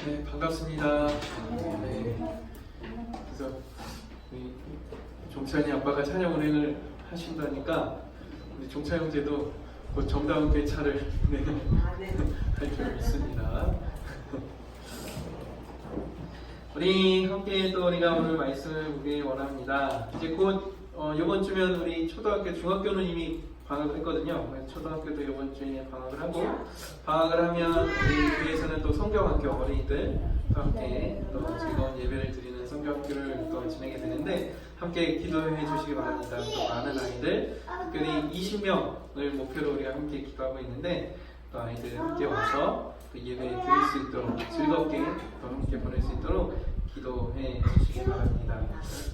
네, 반갑습니다. 네, 그래서 우리 종찬이 아빠가 찬양 운행을 하신다니까 우리 종찬 형제도 곧 정다운 배차를 할 줄 믿습니다. 우리 함께 또 우리가 오늘 말씀을 보기 원합니다. 이제 곧 이번 주면 우리 초등학교, 중학교는 이미 방학을 했거든요. 초등학교도 이번 주에 방학을 하고, 방학을 하면 우리 교회에서는 또 성경학교 어린이들 함께 또 즐거운 예배를 드리는 성경학교를 또 진행이 되는데 함께 기도해 주시기 바랍니다. 또 많은 아이들, 특별히 20명을 목표로 우리가 함께 기도하고 있는데 또 아이들 함께 와서 또 예배 드릴 수 있도록 즐겁게 또 함께 보낼 수 있도록 기도해 주시기 바랍니다.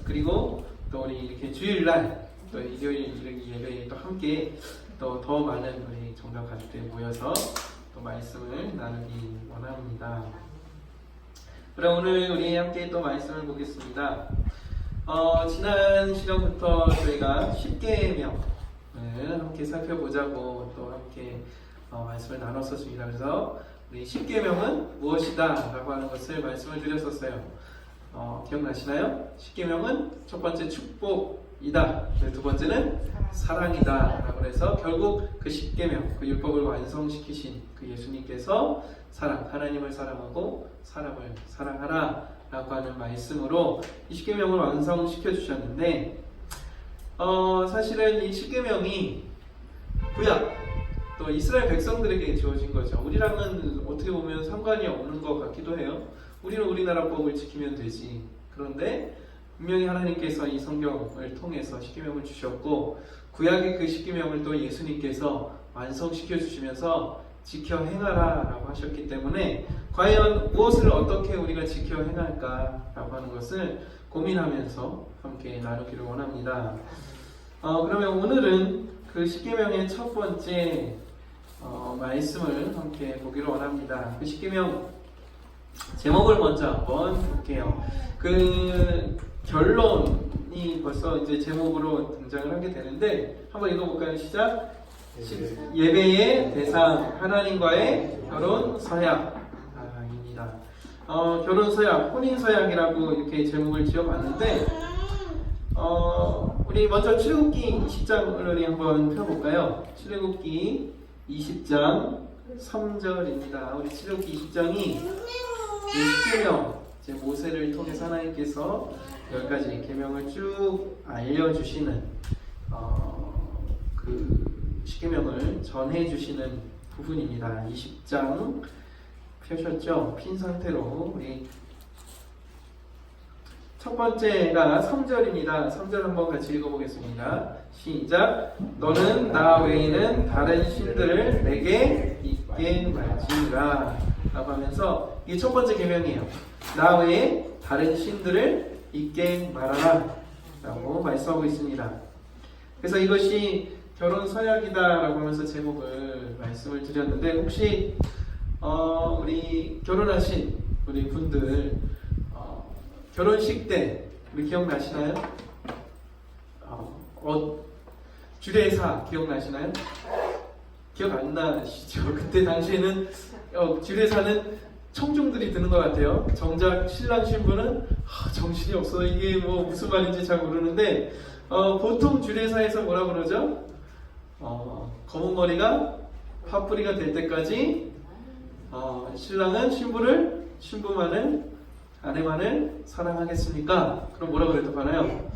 그리고 또 우리 이렇게 주일날 또 일요일 예배에 또 함께 또 더 많은 우리 정당 가족들이 모여서 또 말씀을 나누기 원합니다. 그럼 오늘 우리 함께 또 말씀을 보겠습니다. 지난 시간부터 저희가 10계명을 함께 살펴보자고 또 함께 말씀을 나눴었습니다. 그래서 우리 10계명은 무엇이다 라고 하는 것을 말씀을 드렸었어요. 기억나시나요? 10계명은 첫 번째 축복이다, 두 번째는 사랑이다 라고 해서 결국 그 10계명, 그 율법을 완성시키신 그 예수님께서 하나님을 사랑하고 사람을 사랑하라 라고 하는 말씀으로 이 10계명을 완성시켜 주셨는데 사실은 이 10계명이 구약 또 이스라엘 백성들에게 주어진 거죠. 우리랑은 어떻게 보면 상관이 없는 것 같기도 해요. 우리는 우리나라 법을 지키면 되지. 그런데 분명히 하나님께서 이 성경을 통해서 10계명을 주셨고 구약의 그 10계명을 또 예수님께서 완성시켜 주시면서 지켜 행하라 라고 하셨기 때문에 과연 무엇을 어떻게 우리가 지켜 행할까 라고 하는 것을 고민하면서 함께 나누기를 원합니다. 그러면 오늘은 그 10계명의 첫 번째 말씀을 함께 보기를 원합니다. 그 10계명 제목을 먼저 한번 볼게요. 그 결론이 벌써 이제 제목으로 등장을 하게 되는데 한번 읽어볼까요? 시작! 예배의 대상, 하나님과의 결혼 서약입니다. 결혼 서약, 혼인 서약이라고 이렇게 제목을 지어봤는데 우리 먼저 출애굽기 20장을 우리 한번 펴볼까요? 출애굽기 20장 3절입니다. 우리 출애굽기 20장이 10계명, 모세를 통해서 하나님께서 10가지 계명을 쭉 알려주시는 그 10계명을 전해주시는 부분입니다. 20장 펴셨죠? 핀 상태로 우리 첫 번째가 3절입니다. 3절 한번 같이 읽어보겠습니다. 시작! 너는 나 외에는 다른 신들을 내게 있게 말지니라 라고 하면서 이게 첫 번째 계명이에요. 나 외에 다른 신들을 있게 말하라 라고 말씀하고 있습니다. 그래서 이것이 결혼 서약이다 라고 하면서 제목을 말씀을 드렸는데 혹시 우리 결혼하신 우리 분들 결혼식 때 우리 기억나시나요? 주례사 기억나시나요? 기억 안 나시죠? 그때 당시에는 주례사는 청중들이 드는 것 같아요. 정작 신랑 신부는 정신이 없어 이게 뭐 무슨 말인지 잘 모르는데 보통 주례사에서 뭐라 그러죠? 검은 머리가 파뿌리가 될 때까지 신랑은 신부만을 아내만을 사랑하겠습니까? 그럼 뭐라 그랬더라나요?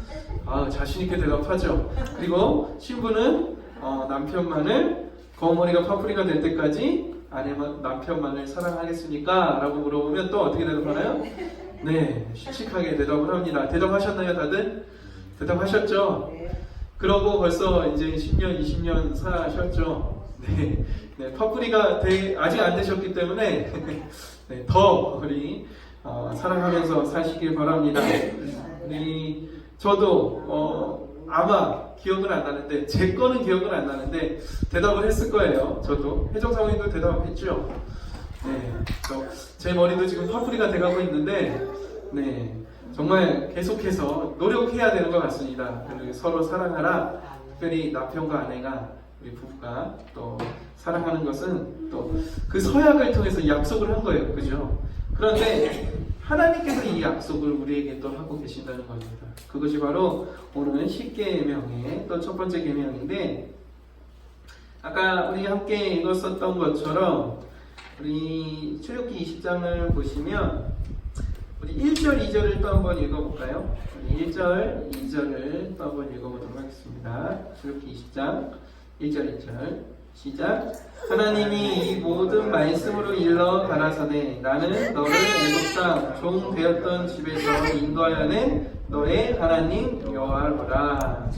자신있게 대답하죠. 그리고 신부는 남편만을 검은 머리가 파뿌리가 될 때까지 남편만을 사랑하겠습니까? 라고 물어보면 또 어떻게 대답하나요? 네, 씩씩하게 대답을 합니다. 대답하셨나요, 다들? 대답하셨죠? 그러고 벌써 이제 10년, 20년 사셨죠? 네, 파뿌리가 아직 안 되셨기 때문에 네, 더 우리 사랑하면서 사시길 바랍니다. 저도 아마 기억은 안 나는데 제 거는 기억은 안 나는데 대답을 했을 거예요. 저도 혜정사모님도 대답했죠. 네, 제 머리도 지금 파뿌리가 돼가고 있는데 네, 정말 계속해서 노력해야 되는 것 같습니다. 서로 사랑하라. 특별히 남편과 아내가 우리 부부가 또 사랑하는 것은 또 그 서약을 통해서 약속을 한 거예요. 그죠? 그런데 하나님께서 이 약속을 우리에게 또 하고 계신다는 겁니다. 그것이 바로 오늘 10계명의 또 첫 번째 계명인데, 아까 우리 함께 읽었었던 것처럼 우리 출애굽기 20장을 보시면 우리 1절, 2절을 또 한번 읽어볼까요? 우리 1절, 2절을 또 한번 읽어보도록 하겠습니다. 출애굽기 20장 1절, 2절 시작. 하나님이 이 모든 말씀으로 일러 가라사대 나는 너를 애굽 땅 종 되었던 집에서 인도하여 낸 너의 하나님 여호와라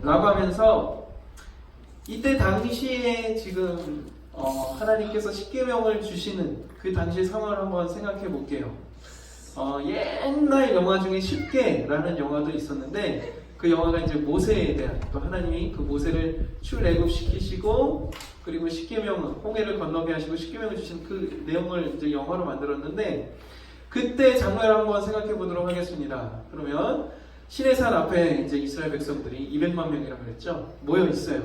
라고 하면서, 이때 당시에 지금 하나님께서 십계명을 주시는 그 당시 상황을 한번 생각해 볼게요. 옛날 영화 중에 십계라는 영화도 있었는데, 그 영화가 이제 모세에 대한, 또 하나님이 그 모세를 출애굽시키시고 그리고 십계명, 홍해를 건너게 하시고 십계명을 주신 그 내용을 이제 영화로 만들었는데, 그때 장면을 한번 생각해 보도록 하겠습니다. 그러면 시내산 앞에 이제 이스라엘 백성들이 200만 명이라고 그랬죠. 모여 있어요.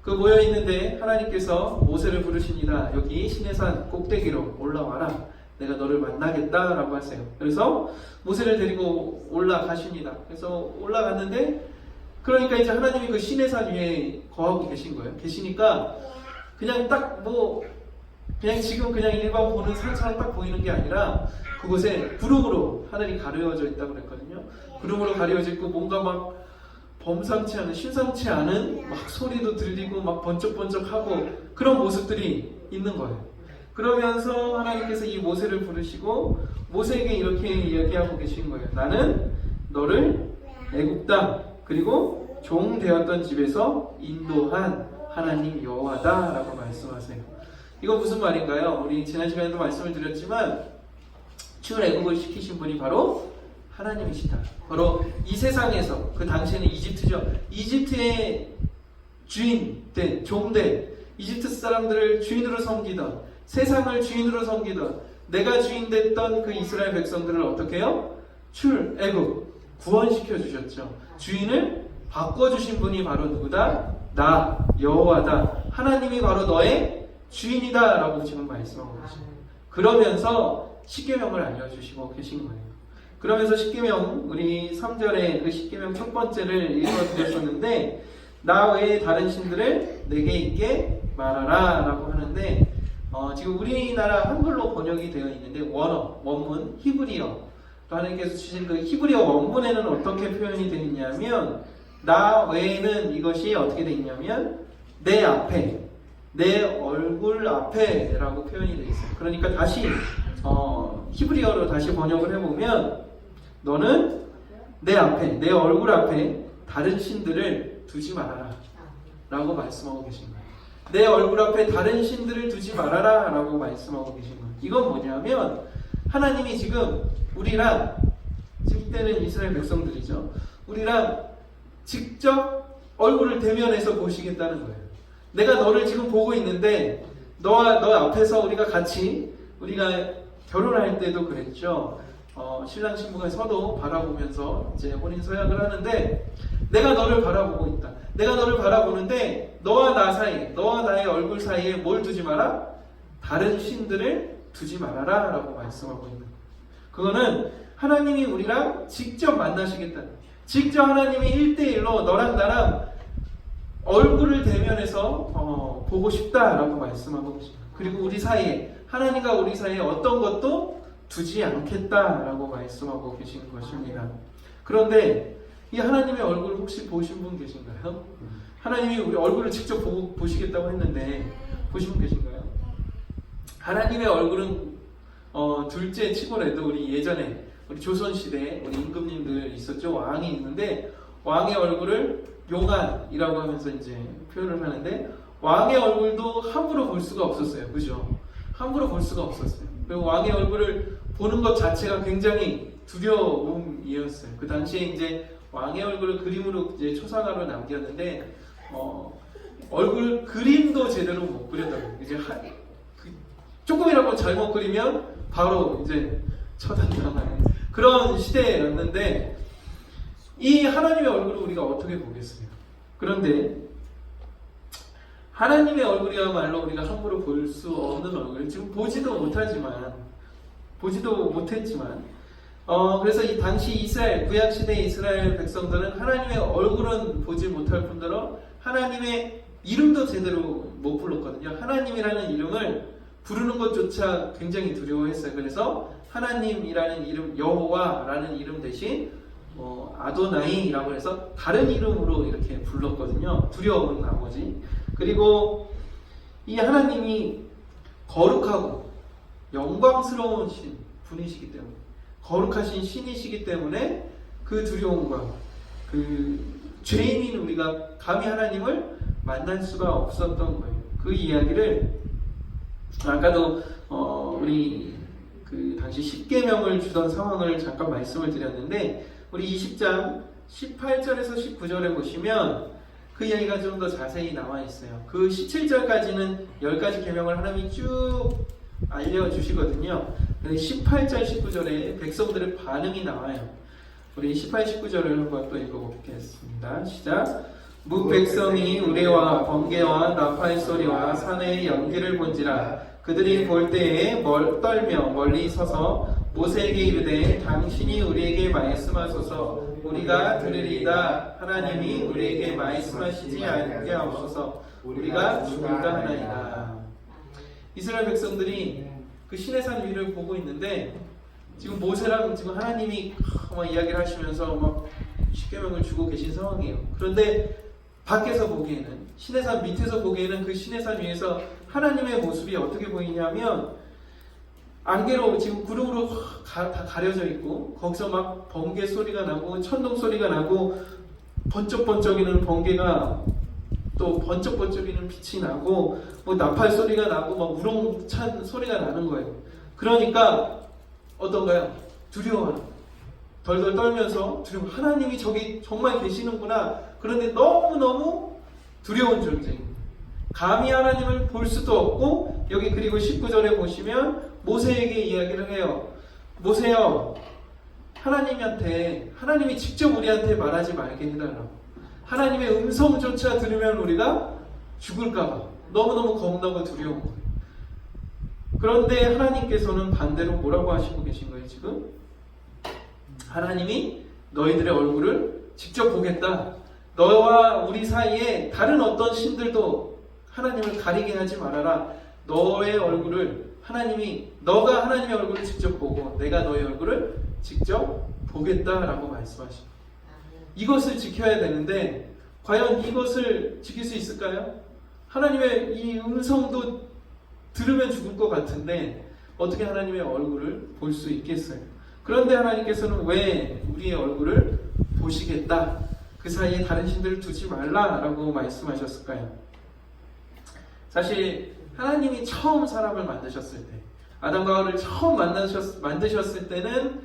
그 모여 있는데 하나님께서 모세를 부르십니다. 여기 시내산 꼭대기로 올라와라. 내가 너를 만나겠다라고 하세요. 그래서 모세를 데리고 올라가십니다. 그래서 올라갔는데, 그러니까 이제 하나님이 그 시내산 위에 거하고 계신 거예요. 계시니까 그냥 딱 그냥 지금 그냥 일반 보는 산처럼 딱 보이는 게 아니라, 그곳에 구름으로 하늘이 가려져 있다고 그랬거든요. 구름으로 가려져 있고 뭔가 막 범상치 않은, 심상치 않은 막 소리도 들리고 막 번쩍번쩍하고 그런 모습들이 있는 거예요. 그러면서 하나님께서 이 모세를 부르시고 모세에게 이렇게 이야기하고 계신 거예요. 나는 너를 애굽 땅 그리고 종 되었던 집에서 인도한 하나님 여호와다 라고 말씀하세요. 이거 무슨 말인가요? 우리 지난 시간에도 말씀을 드렸지만 출애굽을 시키신 분이 바로 하나님이시다. 바로 이 세상에서, 그 당시에는 이집트죠. 이집트의 주인 된, 종된, 이집트 사람들을 주인으로 섬기던, 세상을 주인으로 섬기던, 내가 주인 됐던 그 이스라엘 백성들을 어떻게 해요? 출애굽, 구원시켜 주셨죠. 주인을 바꿔주신 분이 바로 누구다? 나, 여호와다. 하나님이 바로 너의 주인이다 라고 지금 말씀하고 계십니다. 그러면서 십계명을 알려주시고 계신 거예요. 그러면서 십계명, 우리 3절에 그 십계명 첫 번째를 읽어드렸었는데, 나 외에 다른 신들을 내게 있게 말하라 라고 하는데, 지금 우리나라 한글로 번역이 되어 있는데, 원문, 히브리어, 또 하나님께서 주신 그 히브리어 원문에는 어떻게 표현이 되어 있냐면, 나 외에는 이것이 어떻게 되어 있냐면, 내 앞에, 내 얼굴 앞에 라고 표현이 되어 있어요. 그러니까 다시 히브리어로 다시 번역을 해보면, 너는 내 앞에, 내 얼굴 앞에 다른 신들을 두지 말아라 라고 말씀하고 계신 거예요. 내 얼굴 앞에 다른 신들을 두지 말아라 라고 말씀하고 계신 거예요. 이건 뭐냐면, 하나님이 지금 우리랑, 지금 때는 이스라엘 백성들이죠, 우리랑 직접 얼굴을 대면해서 보시겠다는 거예요. 내가 너를 지금 보고 있는데, 너 앞에서 우리가 결혼할 때도 그랬죠. 신랑 신부가 서로 바라보면서 이제 혼인 서약을 하는데, 내가 너를 바라보고 있다. 내가 너를 바라보는데, 너와 나 사이에, 너와 나의 얼굴 사이에 뭘 두지 마라? 다른 신들을 두지 말아라 라고 말씀하고 있는 거예요. 그거는 하나님이 우리랑 직접 만나시겠다는 거예요. 직접 하나님이 1대1로 너랑 나랑 얼굴을 대면해서 보고 싶다라고 말씀하고 계십니다. 그리고 우리 사이에, 하나님과 우리 사이에 어떤 것도 두지 않겠다라고 말씀하고 계신 것입니다. 그런데 이 하나님의 얼굴 혹시 보신 분 계신가요? 하나님이 우리 얼굴을 직접 보시겠다고 했는데 보신 분 계신가요? 하나님의 얼굴은 둘째 치고라도 우리 예전에 우리 조선시대에 우리 임금님들 있었죠. 왕이 있는데 왕의 얼굴을 용안이라고 하면서 이제 표현을 하는데, 왕의 얼굴도 함부로 볼 수가 없었어요. 그죠? 함부로 볼 수가 없었어요. 그리고 왕의 얼굴을 보는 것 자체가 굉장히 두려움이었어요. 그 당시에 이제 왕의 얼굴을 그림으로 이제 초상화로 남겼는데, 얼굴 그림도 제대로 못 그렸다고. 이제 조금이라도 잘못 그리면 바로 이제 처단당하는 그런 시대였는데, 이 하나님의 얼굴을 우리가 어떻게 보겠어요? 그런데 하나님의 얼굴이야말로 우리가 함부로 볼 수 없는 얼굴, 지금 보지도 못하지만 보지도 못했지만 그래서 이 당시 이스라엘 구약시대 이스라엘 백성들은 하나님의 얼굴은 보지 못할 뿐더러 하나님의 이름도 제대로 못 불렀거든요. 하나님이라는 이름을 부르는 것조차 굉장히 두려워했어요. 그래서 하나님이라는 이름, 여호와라는 이름 대신 아도나이라고 해서 다른 이름으로 이렇게 불렀거든요. 두려운 나머지. 그리고 이 하나님이 거룩하고 영광스러운 분이시기 때문에, 거룩하신 신이시기 때문에 그 두려움과 그 죄인인 우리가 감히 하나님을 만날 수가 없었던 거예요. 그 이야기를 아까도 우리 그 당시 십계명을 주던 상황을 잠깐 말씀을 드렸는데, 우리 20장 18절에서 19절에 보시면 그 이야기가 좀 더 자세히 나와 있어요. 그 17절까지는 10가지 계명을 하나님이 쭉 알려주시거든요. 18절, 19절에 백성들의 반응이 나와요. 우리 18, 19절을 한번 또 읽어보겠습니다. 시작. 무 백성이 우레와 번개와 나팔 소리와 산의 연기를 본지라 그들이 볼 때에 떨며 멀리 서서 모세에게 이르되 당신이 우리에게 말씀하소서 우리가 들으리이다. 하나님이 우리에게 말씀하시지 않게 하옵소서 우리가 죽을까 하나이다. 이스라엘 백성들이 그 시내산 위를 보고 있는데 지금 모세랑 지금 하나님이 막 이야기를 하시면서 막 십계명을 주고 계신 상황이에요. 그런데 밖에서 보기에는, 시내산 밑에서 보기에는 그 시내산 위에서 하나님의 모습이 어떻게 보이냐면 안개로 지금 구름으로 다 가려져 있고 거기서 막 번개 소리가 나고 천둥 소리가 나고 번쩍번쩍이는 번개가 또 번쩍번쩍이는 빛이 나고 뭐 나팔 소리가 나고 막 우렁찬 소리가 나는 거예요. 그러니까 어떤가요? 두려워하는, 덜덜 떨면서 두려워. 하나님이 저기 정말 계시는구나. 그런데 너무너무 두려운 존재입니다. 감히 하나님을 볼 수도 없고, 여기 그리고 19절에 보시면 모세에게 이야기를 해요. 모세요, 하나님이 직접 우리한테 말하지 말게 해달라고. 하나님의 음성조차 들으면 우리가 죽을까봐 너무너무 겁나고 두려운 거예요. 그런데 하나님께서는 반대로 뭐라고 하시고 계신 거예요 지금? 하나님이 너희들의 얼굴을 직접 보겠다. 너와 우리 사이에 다른 어떤 신들도 하나님을 가리게 하지 말아라. 너의 얼굴을 너가 하나님의 얼굴을 직접 보고 내가 너의 얼굴을 직접 보겠다라고 말씀하십니다. 이것을 지켜야 되는데 과연 이것을 지킬 수 있을까요? 하나님의 이 음성도 들으면 죽을 것 같은데 어떻게 하나님의 얼굴을 볼 수 있겠어요? 그런데 하나님께서는 왜 우리의 얼굴을 보시겠다, 그 사이에 다른 신들을 두지 말라라고 말씀하셨을까요? 사실 하나님이 처음 사람을 만드셨을 때, 아담과 하와를 처음 만드셨을 때는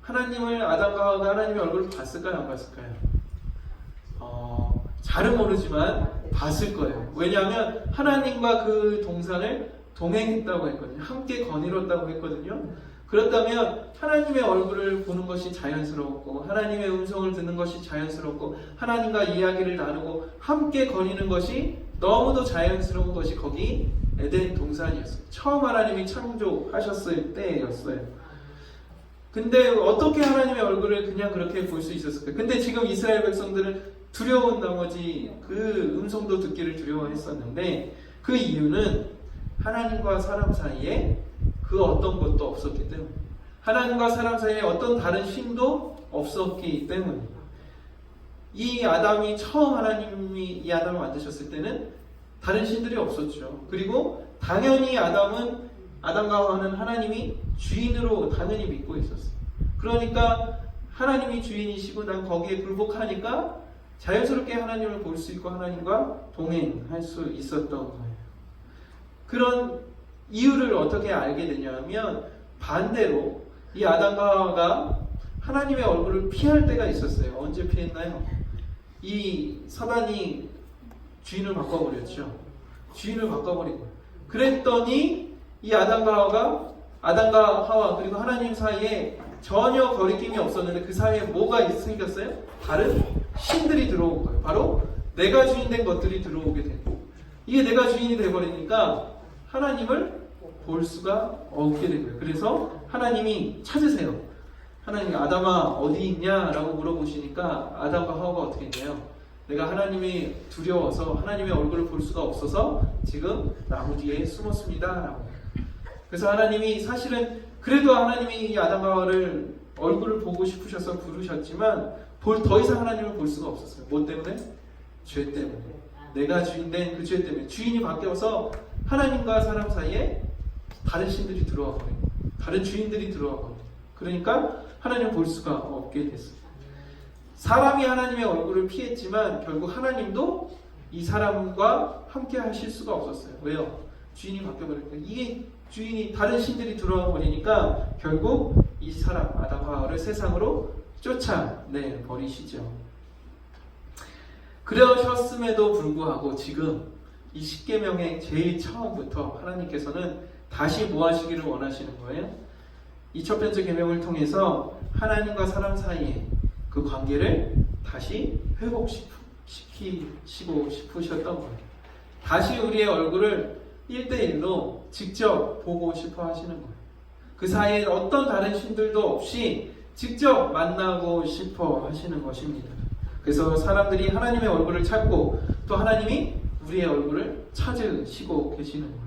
아담과 하와가 하나님의 얼굴을 봤을까요? 안 봤을까요? 잘은 모르지만 봤을 거예요. 왜냐하면 하나님과 그 동산을 동행했다고 했거든요. 함께 거닐었다고 했거든요. 그렇다면 하나님의 얼굴을 보는 것이 자연스러웠고, 하나님의 음성을 듣는 것이 자연스럽고, 하나님과 이야기를 나누고 함께 거니는 것이 너무도 자연스러운 것이 거기 에덴 동산이었어요. 처음 하나님이 창조하셨을 때였어요. 근데 어떻게 하나님의 얼굴을 그냥 그렇게 볼 수 있었을까요? 근데 지금 이스라엘 백성들은 두려운 나머지 그 음성도 듣기를 두려워했었는데, 그 이유는 하나님과 사람 사이에 그 어떤 것도 없었기 때문에, 하나님과 사람 사이에 어떤 다른 신도 없었기 때문에, 이 아담이 처음 하나님이 이 아담을 만드셨을 때는 다른 신들이 없었죠. 그리고 당연히 아담과 하와는 하나님이 주인으로 당연히 믿고 있었어요. 그러니까 하나님이 주인이시고 난 거기에 굴복하니까 자연스럽게 하나님을 볼 수 있고 하나님과 동행할 수 있었던 거예요. 그런 이유를 어떻게 알게 되냐면, 반대로 이 아담과 하와가 하나님의 얼굴을 피할 때가 있었어요. 언제 피했나요? 이 사단이 주인을 바꿔버렸죠. 주인을 바꿔버린 거예요. 그랬더니 이 아담과 하와 그리고 하나님 사이에 전혀 거리낌이 없었는데 그 사이에 뭐가 생겼어요? 다른 신들이 들어온 거예요. 바로 내가 주인 된 것들이 들어오게 되고, 이게 내가 주인이 돼버리니까 하나님을 볼 수가 없게 된 거예요. 그래서 하나님이 찾으세요. 하나님이 아담아 어디 있냐? 라고 물어보시니까 아담과 하와가 어떻게 했나요? 내가 하나님이 두려워서 하나님의 얼굴을 볼 수가 없어서 지금 나무 뒤에 숨었습니다. 라고. 그래서 하나님이 사실은 그래도 하나님이 이 아담과 하와를 얼굴을 보고 싶으셔서 부르셨지만 더 이상 하나님을 볼 수가 없었어요. 뭐 때문에? 죄 때문에. 내가 주인된 그 죄 때문에. 주인이 바뀌어서 하나님과 사람 사이에 다른 신들이 들어와 버려요. 다른 주인들이 들어와 버려요. 그러니까 하나님을 볼 수가 없게 됐어요. 사람이 하나님의 얼굴을 피했지만 결국 하나님도 이 사람과 함께 하실 수가 없었어요. 왜요? 주인이 바뀌어버리니까. 이게 주인이 다른 신들이 들어와 버리니까 결국 이 사람 아담과 하와를 세상으로 쫓아내 버리시죠. 그러셨음에도 불구하고 지금 이 십계명의 제일 처음부터 하나님께서는 다시 뭐 하시기를 원하시는 거예요? 이 첫 번째 계명을 통해서 하나님과 사람 사이에 그 관계를 다시 회복시키시고 싶으셨던 거예요. 다시 우리의 얼굴을 1대1로 직접 보고 싶어 하시는 거예요. 그 사이에 어떤 다른 신들도 없이 직접 만나고 싶어 하시는 것입니다. 그래서 사람들이 하나님의 얼굴을 찾고 또 하나님이 우리의 얼굴을 찾으시고 계시는 거예요.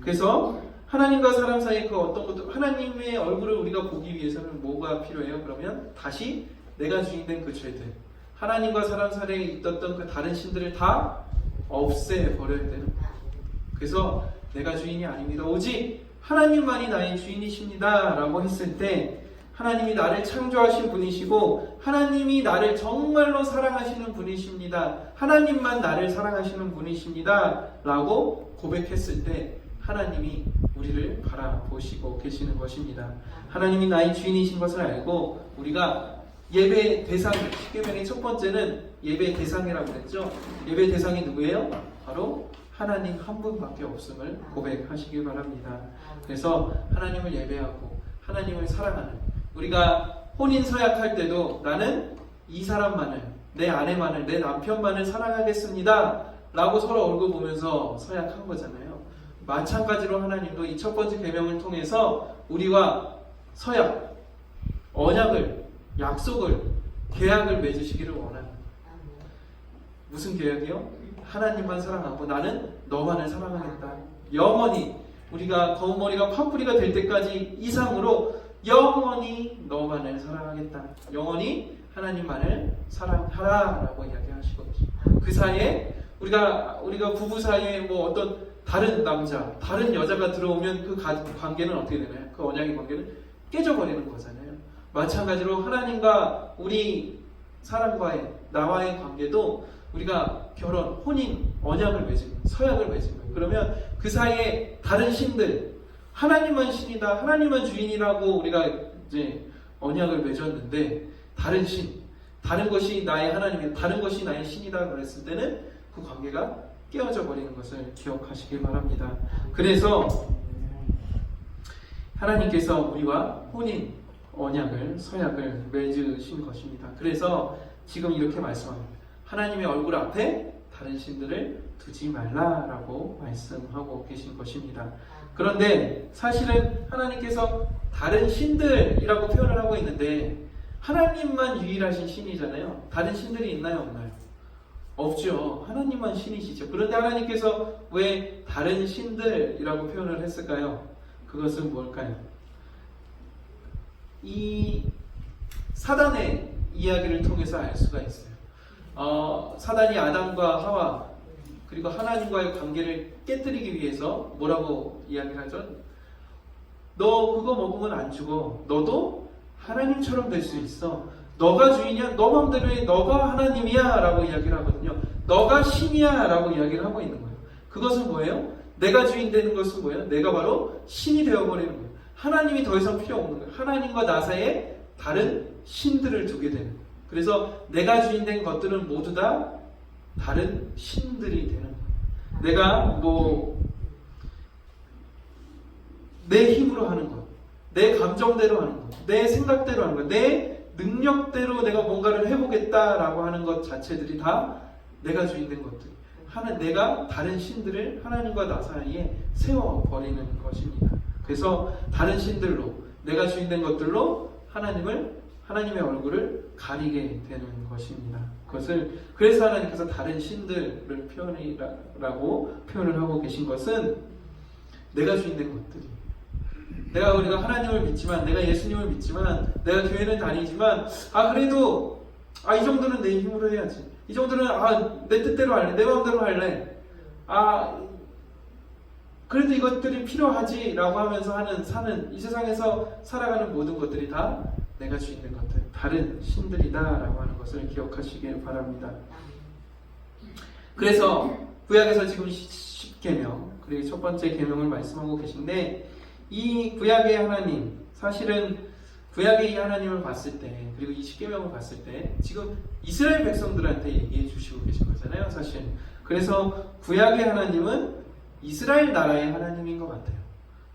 그래서 하나님과 사람 사이에 그 어떤 것도 하나님의 얼굴을 우리가 보기 위해서는 뭐가 필요해요? 그러면 다시 내가 주인된 그 죄들, 하나님과 사람 사이에 있었던 그 다른 신들을 다 없애버려야 되는 거예요. 그래서 내가 주인이 아닙니다. 오직 하나님만이 나의 주인이십니다. 라고 했을 때 하나님이 나를 창조하신 분이시고 하나님이 나를 정말로 사랑하시는 분이십니다. 하나님만 나를 사랑하시는 분이십니다. 라고 고백했을 때 하나님이 우리를 바라보시고 계시는 것입니다. 하나님이 나의 주인이신 것을 알고 우리가 예배 대상, 십계명의 첫 번째는 예배 대상이라고 했죠. 예배 대상이 누구예요? 바로 하나님 한 분밖에 없음을 고백하시길 바랍니다. 그래서 하나님을 예배하고 하나님을 사랑하는, 우리가 혼인 서약할 때도 나는 이 사람만을, 내 아내만을, 내 남편만을 사랑하겠습니다 라고 서로 얼굴 보면서 서약한 거잖아요. 마찬가지로 하나님도 이 첫 번째 계명을 통해서 우리와 서약, 언약을, 약속을, 계약을 맺으시기를 원합니다. 무슨 계약이요? 하나님만 사랑하고 나는 너만을 사랑하겠다. 영원히 우리가 검은 머리가 파뿌리가 될 때까지 이상으로 영원히 너만을 사랑하겠다. 영원히 하나님만을 사랑하라 라고 이야기하시거든요. 그 사이에 우리가 부부 사이에 뭐 어떤 다른 남자, 다른 여자가 들어오면 그 관계는 어떻게 되나요? 그 언약의 관계는 깨져버리는 거잖아요. 마찬가지로 하나님과 우리 사람과의, 나와의 관계도 우리가 결혼, 혼인, 언약을 맺은, 서약을 맺은 거예요. 그러면 그 사이에 다른 신들, 하나님만 신이다, 하나님만 주인이라고 우리가 이제 언약을 맺었는데 다른 신, 다른 것이 나의 하나님이다, 다른 것이 나의 신이다 그랬을 때는 그 관계가 깨어져 버리는 것을 기억하시길 바랍니다. 그래서 하나님께서 우리와 혼인, 언약을, 서약을 맺으신 것입니다. 그래서 지금 이렇게 말씀합니다. 하나님의 얼굴 앞에 다른 신들을 두지 말라라고 말씀하고 계신 것입니다. 그런데 사실은 하나님께서 다른 신들이라고 표현을 하고 있는데 하나님만 유일하신 신이잖아요. 다른 신들이 있나요? 없나요? 없죠. 하나님만 신이시죠. 그런데 하나님께서 왜 다른 신들이라고 표현을 했을까요? 그것은 뭘까요? 이 사단의 이야기를 통해서 알 수가 있어요. 사단이 아담과 하와 그리고 하나님과의 관계를 깨뜨리기 위해서 뭐라고 이야기를 하죠? 너 그거 먹으면 안 죽어. 너도 하나님처럼 될 수 있어. 너가 주인이야. 너 맘대로 해. 너가 하나님이야 라고 이야기를 하거든요. 너가 신이야 라고 이야기를 하고 있는 거예요. 그것은 뭐예요? 내가 주인 되는 것은 뭐예요? 내가 바로 신이 되어버리는 거예요. 하나님이 더 이상 필요 없는 거예요. 하나님과 나 사이에 다른 신들을 두게 되는 거예요. 그래서 내가 주인 된 것들은 모두 다 다른 신들이 되는 거예요. 내가 내 힘으로 하는 것, 내 감정대로 하는 것, 내 생각대로 하는 것, 내 능력대로 내가 뭔가를 해보겠다라고 하는 것 자체들이 다 내가 주인된 것들. 내가 다른 신들을 하나님과 나 사이에 세워버리는 것입니다. 그래서 다른 신들로 내가 주인된 것들로 하나님의 얼굴을 가리게 되는 것입니다. 그것을 그래서 하나님께서 다른 신들을 표현을 하고 계신 것은 내가 주인된 것들이 우리가 하나님을 믿지만 내가 예수님을 믿지만 내가 교회는 다니지만 그래도 이 정도는 내 힘으로 해야지. 이 정도는 내 뜻대로 할래. 내 마음대로 할래. 그래도 이것들이 필요하지 라고 하면서 사는 이 세상에서 살아가는 모든 것들이 다 내가 주인된 것들, 다른 신들이다 라고 하는 것을 기억하시길 바랍니다. 그래서 구약에서 지금 10계명 그리고 첫 번째 계명을 말씀하고 계신데 이 구약의 하나님, 사실은 구약의 이 하나님을 봤을 때 그리고 이 10계명을 봤을 때 지금 이스라엘 백성들한테 얘기해 주시고 계신 거잖아요, 사실. 그래서 구약의 하나님은 이스라엘 나라의 하나님인 것 같아요.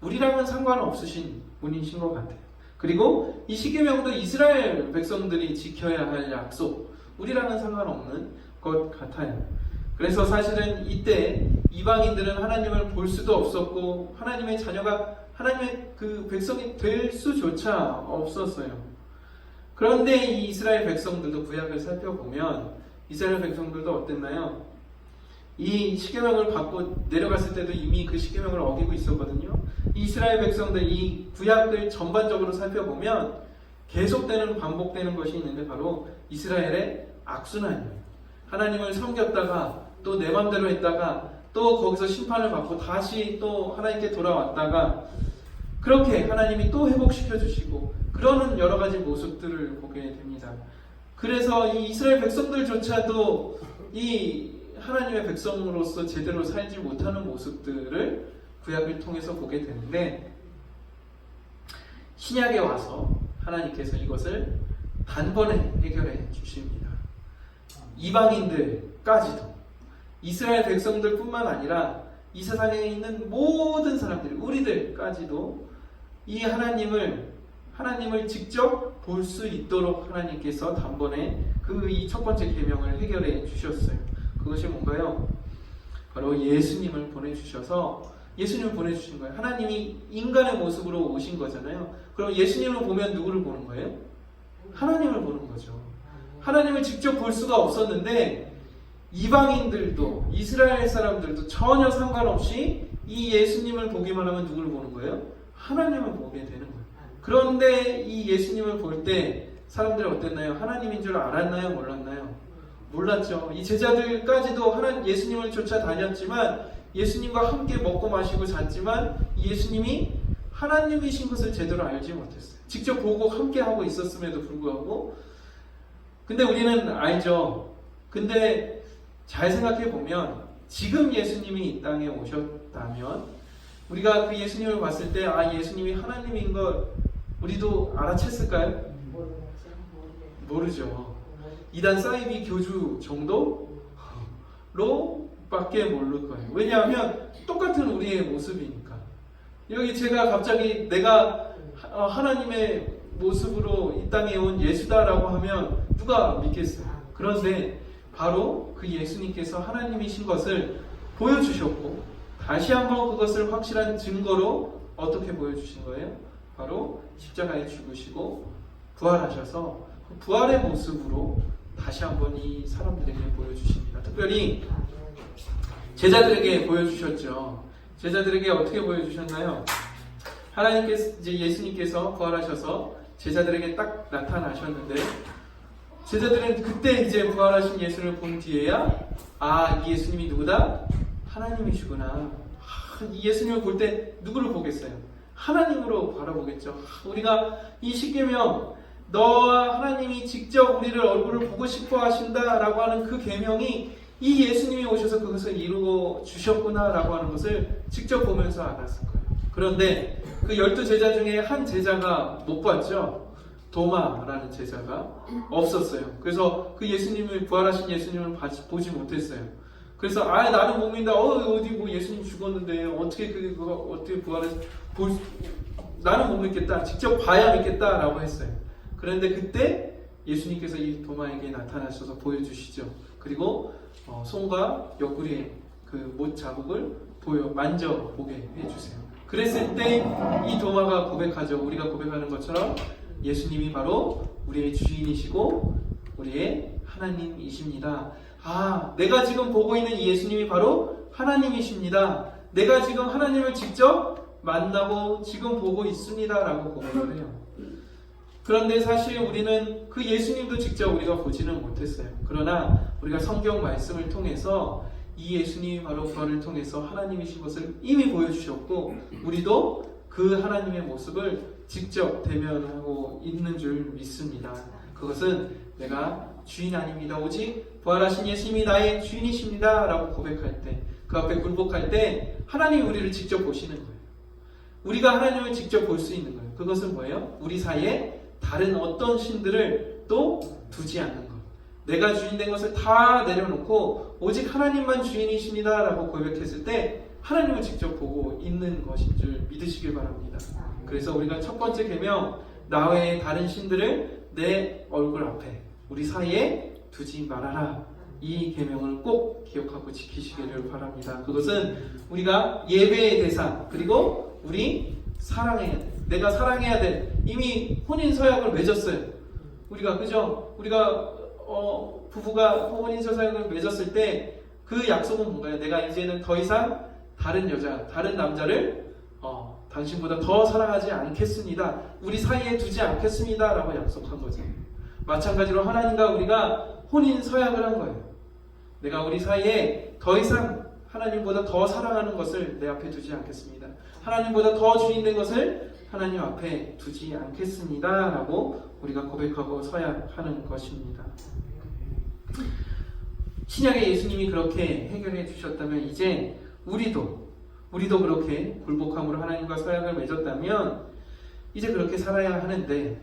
우리랑은 상관없으신 분이신 것 같아요. 그리고 이 10계명도 이스라엘 백성들이 지켜야 할 약속, 우리랑은 상관없는 것 같아요. 그래서 사실은 이때 이방인들은 하나님을 볼 수도 없었고 하나님의 자녀가 하나님의 그 백성이 될 수조차 없었어요. 그런데 이 이스라엘 백성들도 구약을 살펴보면 이스라엘 백성들도 어땠나요? 이 십계명을 받고 내려갔을 때도 이미 그 십계명을 어기고 있었거든요. 이 이스라엘 백성들 이 구약을 전반적으로 살펴보면 계속되는 반복되는 것이 있는데 바로 이스라엘의 악순환이에요. 하나님을 섬겼다가 또 내 맘대로 했다가 또 거기서 심판을 받고 다시 또 하나님께 돌아왔다가 그렇게 하나님이 또 회복시켜 주시고 그러는 여러 가지 모습들을 보게 됩니다. 그래서 이 이스라엘 백성들조차도 이 하나님의 백성으로서 제대로 살지 못하는 모습들을 구약을 통해서 보게 되는데 신약에 와서 하나님께서 이것을 단번에 해결해 주십니다. 이방인들까지도 이스라엘 백성들뿐만 아니라 이 세상에 있는 모든 사람들, 우리들까지도 이 하나님을 직접 볼 수 있도록 하나님께서 단번에 이 첫 번째 계명을 해결해 주셨어요. 그것이 뭔가요? 바로 예수님을 보내주셔서 예수님을 보내주신 거예요. 하나님이 인간의 모습으로 오신 거잖아요. 그럼 예수님을 보면 누구를 보는 거예요? 하나님을 보는 거죠. 하나님을 직접 볼 수가 없었는데 이방인들도 이스라엘 사람들도 전혀 상관없이 이 예수님을 보기만 하면 누구를 보는 거예요? 하나님을 보게 되는 거예요. 그런데 이 예수님을 볼 때 사람들이 어땠나요? 하나님인 줄 알았나요? 몰랐나요? 몰랐죠. 이 제자들까지도 예수님을 쫓아다녔지만 예수님과 함께 먹고 마시고 잤지만 예수님이 하나님이신 것을 제대로 알지 못했어요. 직접 보고 함께 하고 있었음에도 불구하고 근데 우리는 알죠. 근데 잘 생각해 보면 지금 예수님이 이 땅에 오셨다면 우리가 그 예수님을 봤을 때 예수님이 하나님인 걸 우리도 알아챘을까요? 모르죠. 이단 사이비 교주 정도로 밖에 모를 거예요. 왜냐하면 똑같은 우리의 모습이니까. 여기 제가 갑자기 내가 하나님의 모습으로 이 땅에 온 예수다라고 하면 누가 믿겠어요? 그런데 바로 그 예수님께서 하나님이신 것을 보여주셨고 다시 한번 그것을 확실한 증거로 어떻게 보여주신 거예요? 바로 십자가에 죽으시고 부활하셔서 그 부활의 모습으로 다시 한번 이 사람들에게 보여주십니다. 특별히 제자들에게 보여주셨죠. 제자들에게 어떻게 보여주셨나요? 하나님께서 이제 예수님께서 부활하셔서 제자들에게 딱 나타나셨는데 제자들은 그때 이제 부활하신 예수를 본 뒤에야 이 예수님이 누구다? 하나님이시구나. 이 예수님을 볼 때 누구를 보겠어요? 하나님으로 바라보겠죠. 우리가 이 십계명 너와 하나님이 직접 우리를 얼굴을 보고 싶어 하신다라고 하는 그 계명이 이 예수님이 오셔서 그것을 이루어 주셨구나라고 하는 것을 직접 보면서 알았을 거예요. 그런데 그 12제자 중에 한 제자가 못 봤죠. 도마라는 제자가 없었어요. 그래서 그 예수님을 부활하신 예수님을 보지 못했어요. 그래서 나는 못 믿는다. 어디 뭐 예수님 죽었는데 어떻게 어떻게 부활해서 나는 못 믿겠다. 직접 봐야 믿겠다라고 했어요. 그런데 그때 예수님께서 이 도마에게 나타나셔서 보여주시죠. 그리고 손과 옆구리에 그 못 자국을 만져보게 해주세요. 그랬을 때 이 도마가 고백하죠. 우리가 고백하는 것처럼 예수님이 바로 우리의 주인이시고 우리의 하나님이십니다. 아, 내가 지금 보고 있는 이 예수님이 바로 하나님이십니다. 내가 지금 하나님을 직접 만나고 지금 보고 있습니다 라고 고백을 해요. 그런데 사실 우리는 그 예수님도 직접 우리가 보지는 못했어요. 그러나 우리가 성경 말씀을 통해서 이 예수님이 바로 그를 통해서 하나님이신 것을 이미 보여주셨고 우리도 그 하나님의 모습을 직접 대면하고 있는 줄 믿습니다. 그것은 내가 주인 아닙니다. 오직 부활하신 예수님이 나의 주인이십니다 라고 고백할 때, 그 앞에 굴복할 때 하나님이 우리를 직접 보시는 거예요. 우리가 하나님을 직접 볼 수 있는 거예요. 그것은 뭐예요? 우리 사이에 다른 어떤 신들을 또 두지 않는 것. 내가 주인된 것을 다 내려놓고 오직 하나님만 주인이십니다 라고 고백했을 때 하나님을 직접 보고 있는 것인 줄 믿으시길 바랍니다. 그래서 우리가 첫 번째 계명, 나 외에 다른 신들을 내 얼굴 앞에 우리 사이에 두지 말아라. 이 계명을 꼭 기억하고 지키시기를 바랍니다. 그것은 우리가 예배의 대상, 그리고 우리 사랑해야 돼. 내가 사랑해야 돼. 이미 혼인 서약을 맺었어요. 우리가 그죠? 우리가 부부가 혼인 서약을 맺었을 때 그 약속은 뭔가요? 내가 이제는 더 이상 다른 여자, 다른 남자를 당신보다 더 사랑하지 않겠습니다. 우리 사이에 두지 않겠습니다. 라고 약속한 거죠. 마찬가지로 하나님과 우리가 혼인 서약을 한 거예요. 내가 우리 사이에 더 이상 하나님보다 더 사랑하는 것을 내 앞에 두지 않겠습니다. 하나님보다 더 주인된 것을 하나님 앞에 두지 않겠습니다. 라고 우리가 고백하고 서약하는 것입니다. 신약의 예수님이 그렇게 해결해 주셨다면 이제 우리도 그렇게 굴복함으로 하나님과 서약을 맺었다면 이제 그렇게 살아야 하는데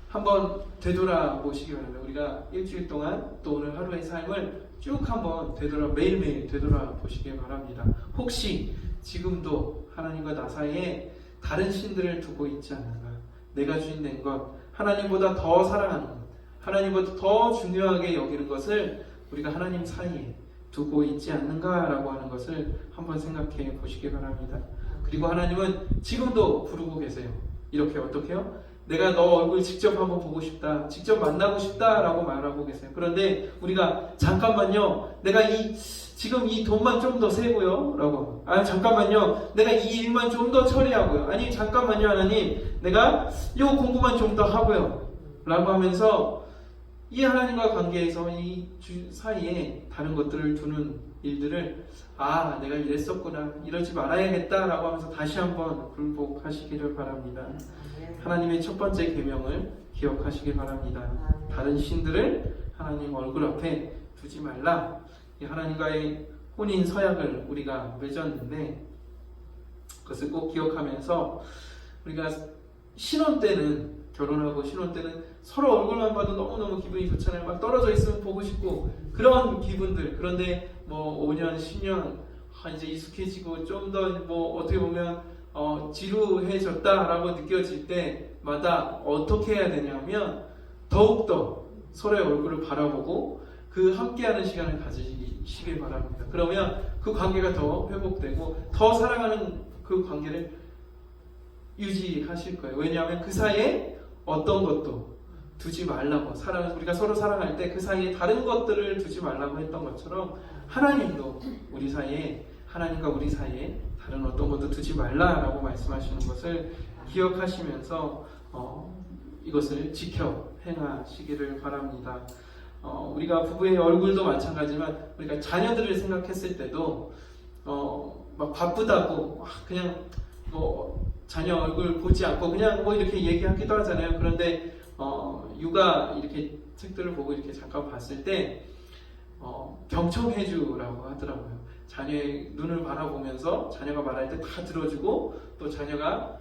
한번 되돌아보시기 바랍니다. 우리가 일주일 동안 또 오늘 하루의 삶을 쭉 한번 매일매일 되돌아보시기 바랍니다. 혹시 지금도 하나님과 나 사이에 다른 신들을 두고 있지 않는가? 내가 주인된 것, 하나님보다 더 사랑하는 것, 하나님보다 더 중요하게 여기는 것을 우리가 하나님 사이에 두고 있지 않는가라고 하는 것을 한번 생각해 보시기 바랍니다. 그리고 하나님은 지금도 부르고 계세요. 이렇게 어떻게 해요? 내가 너 얼굴 직접 한번 보고 싶다, 직접 만나고 싶다 라고 말하고 계세요. 그런데 우리가 잠깐만요, 내가 지금 이 돈만 좀 더 세고요 라고, 잠깐만요, 내가 이 일만 좀 더 처리하고요, 아니 잠깐만요 하나님, 내가 이 공부만 좀 더 하고요 라고 하면서 이 하나님과 관계에서 이 사이에 다른 것들을 두는 일들을 내가 이랬었구나, 이러지 말아야겠다 라고 하면서 다시 한번 굴복하시기를 바랍니다. 하나님의 첫 번째 계명을 기억하시길 바랍니다. 다른 신들을 하나님 얼굴 앞에 두지 말라. 이 하나님과의 혼인 서약을 우리가 맺었는데 그것을 꼭 기억하면서 우리가 신혼 때는, 결혼하고 신혼 때는 서로 얼굴만 봐도 너무너무 기분이 좋잖아요. 막 떨어져 있으면 보고 싶고 그런 기분들. 그런데 5년, 10년 이제 익숙해지고 좀 더 어떻게 보면 지루해졌다라고 느껴질 때마다 어떻게 해야 되냐면 더욱더 서로의 얼굴을 바라보고 그 함께하는 시간을 가지시길 바랍니다. 그러면 그 관계가 더 회복되고 더 사랑하는 그 관계를 유지하실 거예요. 왜냐하면 그 사이에 어떤 것도 두지 말라고, 우리가 서로 사랑할 때 그 사이에 다른 것들을 두지 말라고 했던 것처럼 하나님도 하나님과 우리 사이에 다른 어떤 것도 두지 말라라고 말씀하시는 것을 기억하시면서 이것을 지켜 행하시기를 바랍니다. 우리가 부부의 얼굴도 마찬가지지만 우리가 자녀들을 생각했을 때도 막 바쁘다고 그냥 자녀 얼굴 보지 않고 그냥 이렇게 얘기하기도 하잖아요. 그런데 육아 이렇게 책들을 보고 이렇게 잠깐 봤을 때 경청해주라고 하더라고요. 자녀의 눈을 바라보면서 자녀가 말할 때 다 들어주고, 또 자녀가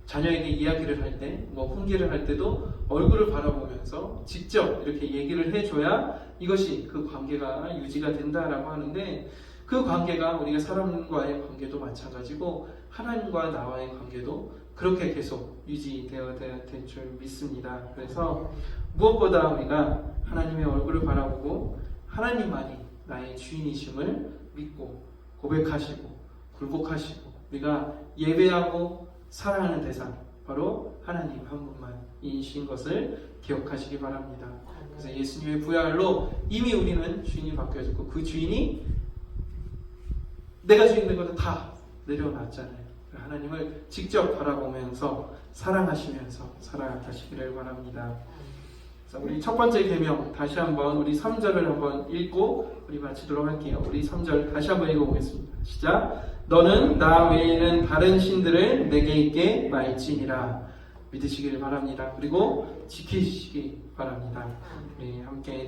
자녀에게 이야기를 할 때, 훈계를 할 때도 얼굴을 바라보면서 직접 이렇게 얘기를 해줘야 이것이 그 관계가 유지가 된다라고 하는데, 그 관계가 우리가 사람과의 관계도 마찬가지고 하나님과 나와의 관계도 그렇게 계속 유지되어야 될 줄 믿습니다. 그래서 무엇보다 우리가 하나님의 얼굴을 바라보고 하나님만이 나의 주인이심을 믿고 고백하시고 굴복하시고 우리가 예배하고 사랑하는 대상 바로 하나님 한 분만이신 것을 기억하시기 바랍니다. 그래서 예수님의 부활로 이미 우리는 주인이 바뀌어졌고 그 주인이 내가 주인 된 것도 다 내려놨잖아요. 하나님을 직접 바라보면서 사랑하시면서 살아가시기를 바랍니다. 그래서 우리 첫 번째 계명 다시 한번 우리 3절을 한번 읽고 우리 마치도록 할게요. 우리 3절 다시 한번 읽어보겠습니다. 시작. 너는 나 외에는 다른 신들을 내게 있게 말지니라. 믿으시길 바랍니다. 그리고 지키시기 바랍니다. 우리 함께